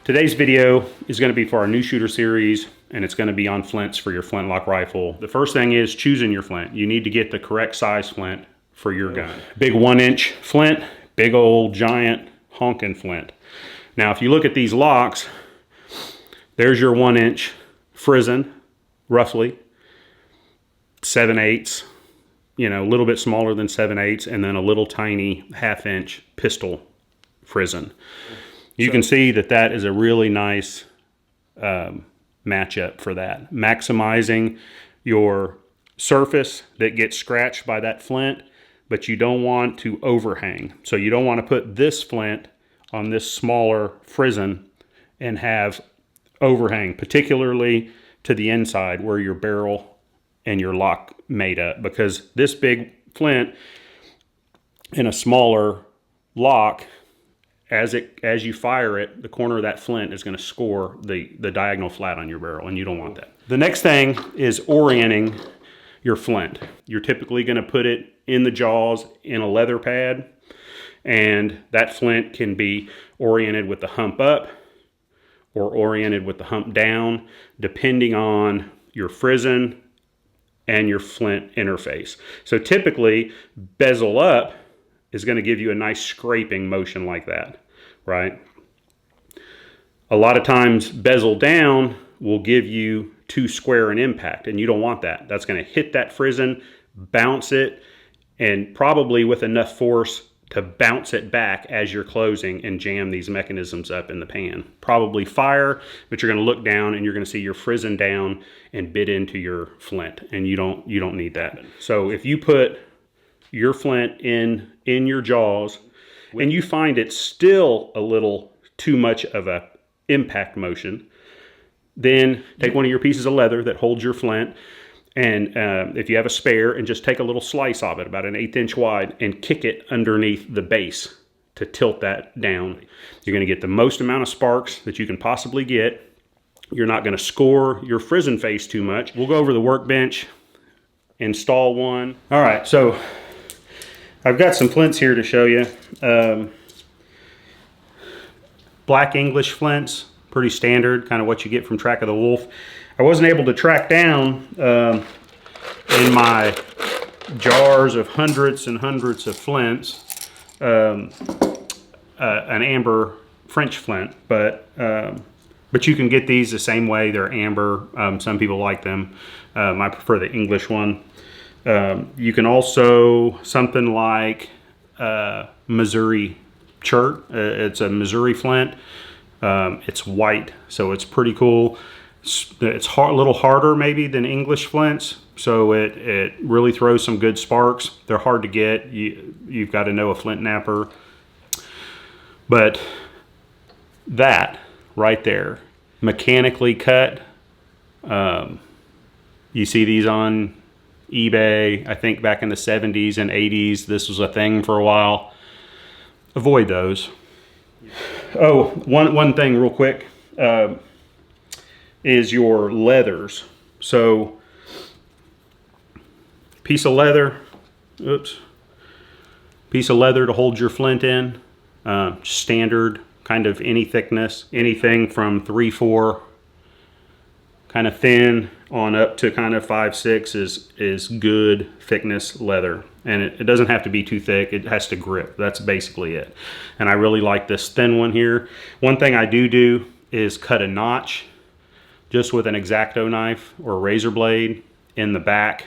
Today's video is going to be for our new shooter series, and it's going to be on flints for your flintlock rifle. The first thing is choosing your flint. You need to get the correct size flint for your gun. Big 1-inch flint, big old giant honking flint. Now if you look at these locks, there's your 1-inch frizzen, roughly 7/8, you know, a little bit smaller than 7/8, and then a little tiny 1/2-inch pistol frizzen. You can see that that is a really nice matchup for that. Maximizing your surface that gets scratched by that flint, but you don't want to overhang. So you don't want to put this flint on this smaller frizzen and have overhang, particularly to the inside where your barrel and your lock made up, because this big flint in a smaller lock, as you fire it, the corner of that flint is going to score the diagonal flat on your barrel, and you don't want that. The next thing is orienting your flint. You're typically going to put it in the jaws in a leather pad, and that flint can be oriented with the hump up or oriented with the hump down, depending on your frizzen and your flint interface. So typically, bezel up is going to give you a nice scraping motion like that, right? A lot of times bezel down will give you too square an impact, and you don't want that. That's going to hit that frizzen, bounce it, and probably with enough force to bounce it back as you're closing and jam these mechanisms up in the pan. Probably fire, but you're going to look down and you're going to see your frizzen down and bit into your flint, and you don't need that. So if you put your flint in your jaws and you find it's still a little too much of a impact motion, then take one of your pieces of leather that holds your flint, and if you have a spare, and just take a little slice of it about an 1/8 inch wide and kick it underneath the base to tilt that down. You're going to get the most amount of sparks that you can possibly get. You're not going to score your frizzen face too much. We'll go over the workbench, install one. All right, so I've got some flints here to show you. Black English flints, pretty standard, kind of what you get from Track of the Wolf. I wasn't able to track down in my jars of hundreds and hundreds of flints an amber French flint, but you can get these the same way. They're amber. Some people like them. I prefer the English one. You can also, something like Missouri chert. It's a Missouri flint. It's white, so it's pretty cool. It's a little harder maybe than English flints, so it really throws some good sparks. They're hard to get. You've got to know a flint knapper. But that right there, mechanically cut. You see these on eBay, I think back in the 70s and 80s. This was a thing for a while. Avoid those. Oh, one thing real quick is your leathers. So piece of leather to hold your flint in, standard, kind of any thickness, anything from 3/4 kind of thin on up to kind of 5/6 is good thickness leather. And it doesn't have to be too thick. It has to grip. That's basically it. And I really like this thin one here. One thing I do is cut a notch just with an X-Acto knife or a razor blade in the back.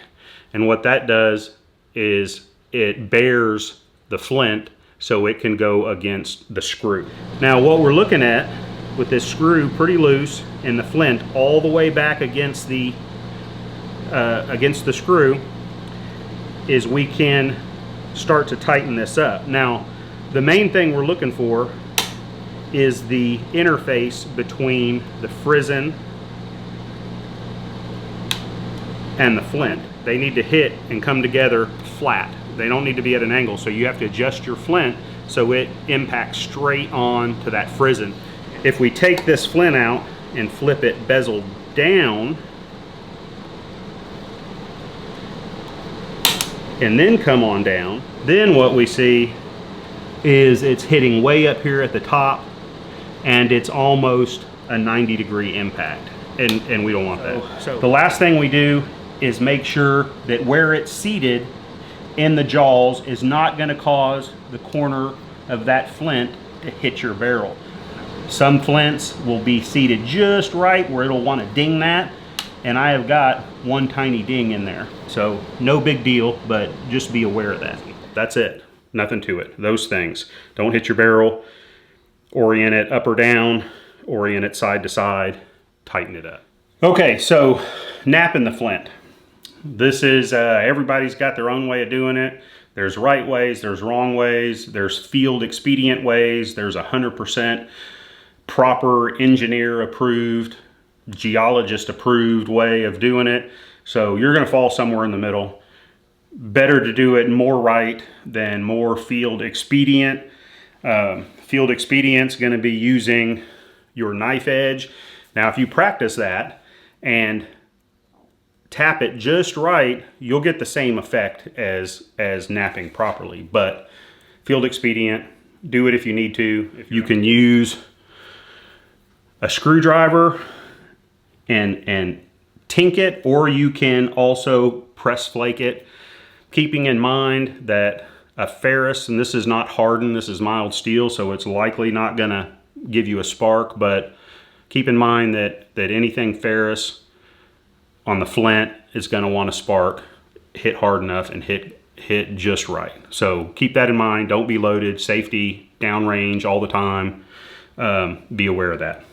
And what that does is it bears the flint so it can go against the screw. Now what we're looking at with this screw pretty loose and the flint all the way back against the screw is we can start to tighten this up. Now the main thing we're looking for is the interface between the frizzen and the flint. They need to hit and come together flat. They don't need to be at an angle, so you have to adjust your flint so it impacts straight on to that frizzen. If we take this flint out and flip it bezel down and then come on down, then what we see is it's hitting way up here at the top and it's almost a 90-degree impact, and we don't want that. So the last thing we do is make sure that where it's seated in the jaws is not going to cause the corner of that flint to hit your barrel. Some flints will be seated just right where it'll want to ding that, and I have got one tiny ding in there. So no big deal, but just be aware of that. That's it. Nothing to it. Those things. Don't hit your barrel. Orient it up or down. Orient it side to side. Tighten it up. Okay, so knapping the flint. This is, everybody's got their own way of doing it. There's right ways, there's wrong ways, there's field expedient ways, there's 100% proper engineer approved, geologist approved way of doing it. So you're gonna fall somewhere in the middle. Better to do it more right than more field expedient. Field expedient's gonna be using your knife edge. Now if you practice that and tap it just right, you'll get the same effect as knapping properly. But field expedient, do it if you need to. You can use a screwdriver and tink it, or you can also press flake it, keeping in mind that a ferrous, and this is not hardened, this is mild steel, so it's likely not gonna give you a spark, but keep in mind that anything ferrous on the flint is going to want to spark, hit hard enough, and hit just right. So keep that in mind. Don't be loaded. Safety, downrange all the time. Be aware of that.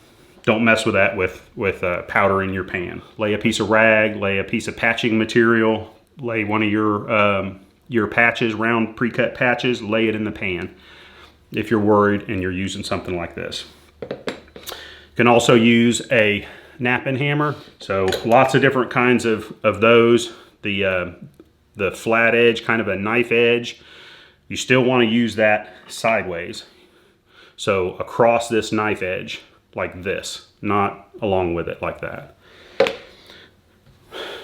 Don't mess with that with powder in your pan. Lay a piece of rag, lay a piece of patching material, lay one of your patches, round pre-cut patches, lay it in the pan if you're worried and you're using something like this. You can also use a knapping hammer. So lots of different kinds of those. The flat edge, kind of a knife edge, you still want to use that sideways. So across this knife edge, like this, not along with it like that.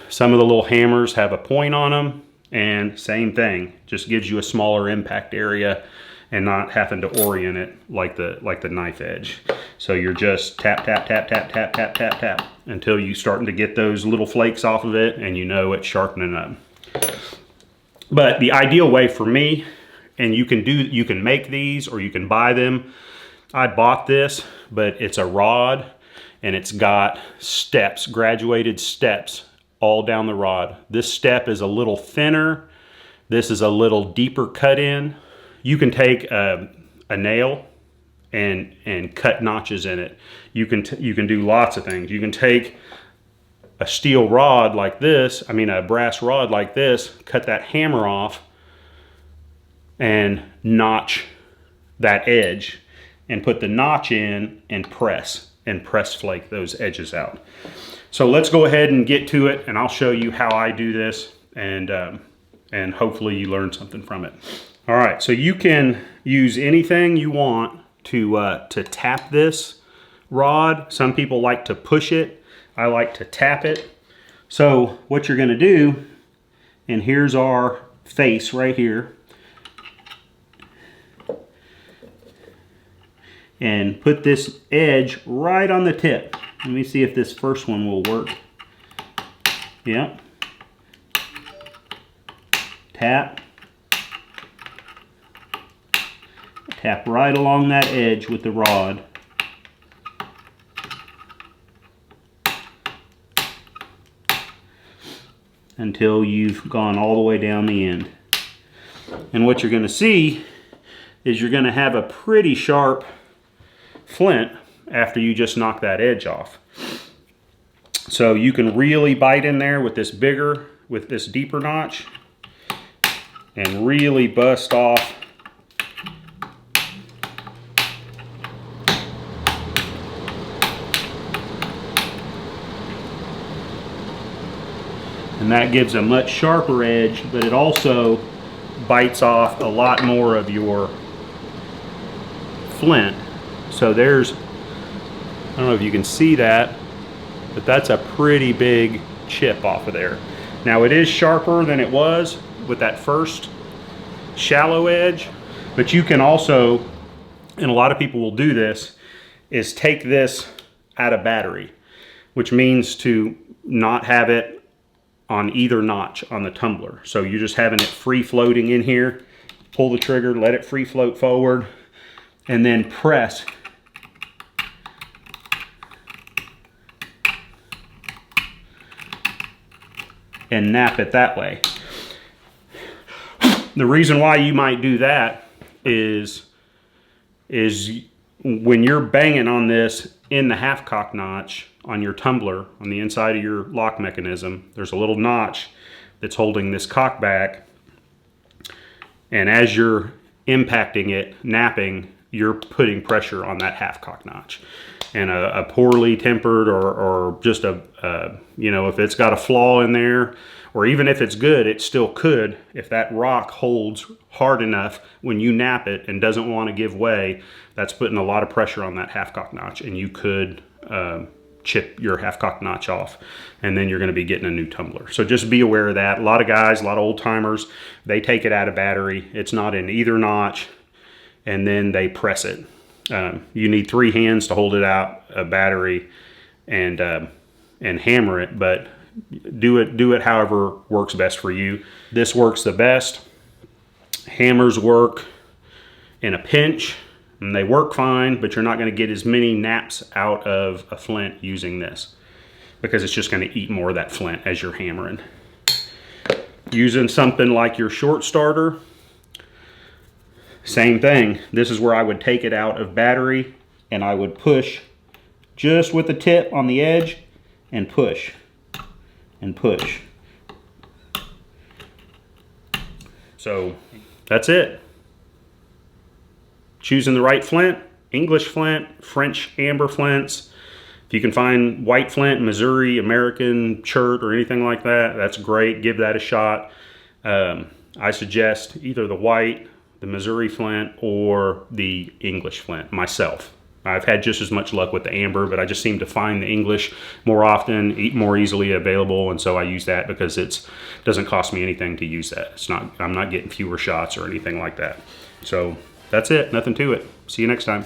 Some of the little hammers have a point on them, and same thing, just gives you a smaller impact area and not having to orient it like the knife edge. So you're just tap, tap, tap, tap, tap, tap, tap, tap, until you're starting to get those little flakes off of it and you know it's sharpening up. But the ideal way for me, and you can make these or you can buy them. I bought this, but it's a rod and it's got steps, graduated steps all down the rod. This step is a little thinner. This is a little deeper cut in. You can take a nail and cut notches in it. You can do lots of things. You can take a steel rod like this, a brass rod like this, cut that hammer off and notch that edge and put the notch in and press flake those edges out. So let's go ahead and get to it, and I'll show you how I do this, and hopefully you learn something from it. All right, so you can use anything you want to tap this rod. Some people like to push it. I like to tap it. So what you're gonna do, and here's our face right here, and put this edge right on the tip. Let me see if this first one will work. Yep. Tap. Tap right along that edge with the rod. Until you've gone all the way down the end. And what you're going to see is you're going to have a pretty sharp flint after you just knock that edge off. So you can really bite in there with this deeper notch and really bust off and that gives a much sharper edge, but it also bites off a lot more of your flint. So there's, I don't know if you can see that, but that's a pretty big chip off of there. Now it is sharper than it was with that first shallow edge, but you can also, and a lot of people will do this, is take this out of battery, which means to not have it on either notch on the tumbler. So you're just having it free floating in here. Pull the trigger, let it free float forward, and then press. And nap it that way. The reason why you might do that is when you're banging on this in the half cock notch on your tumbler, on the inside of your lock mechanism, there's a little notch that's holding this cock back. And as you're impacting it, napping, you're putting pressure on that half cock notch. And a poorly tempered or just you know, if it's got a flaw in there, or even if it's good, it still could, if that rock holds hard enough when you nap it and doesn't want to give way, that's putting a lot of pressure on that half cock notch, and you could chip your half cock notch off, and then you're going to be getting a new tumbler. So just be aware of that. A lot of guys, a lot of old timers, they take it out of battery. It's not in either notch, and then they press it. You need 3 hands to hold it out of battery and hammer it, but do it however works best for you. This works the best. Hammers work in a pinch, and they work fine, but you're not going to get as many naps out of a flint using this, because it's just going to eat more of that flint as you're hammering. Using something like your short starter, same thing. This is where I would take it out of battery, and I would push just with the tip on the edge, and push and push. So that's it. Choosing the right flint, English flint, French amber flints. If you can find white flint, Missouri, American, chert, or anything like that, that's great. Give that a shot. I suggest either the white, the Missouri flint, or the English flint myself. I've had just as much luck with the amber, but I just seem to find the English more often, more easily available, and so I use that because it doesn't cost me anything to use that. I'm not getting fewer shots or anything like that. So that's it, nothing to it. See you next time.